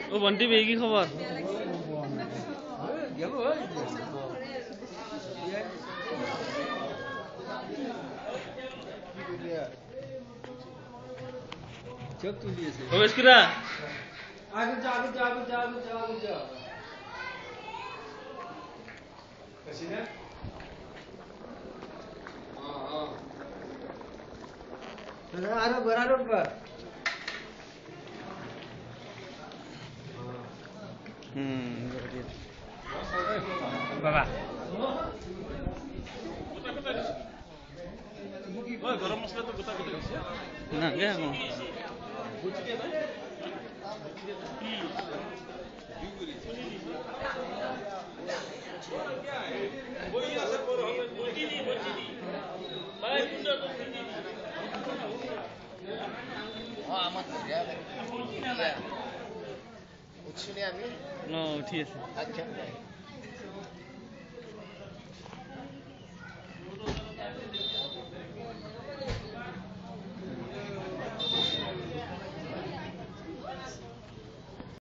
ও বন্টি বে কি খবর চোখ তুলিয়েছে ও বেশকিরা আগে যা কসিনা আরে বরাবর पर বাবা ওই গরম মশলা তো গোটা গোটা দিছে না গে এখন উঠি আছে আচ্ছা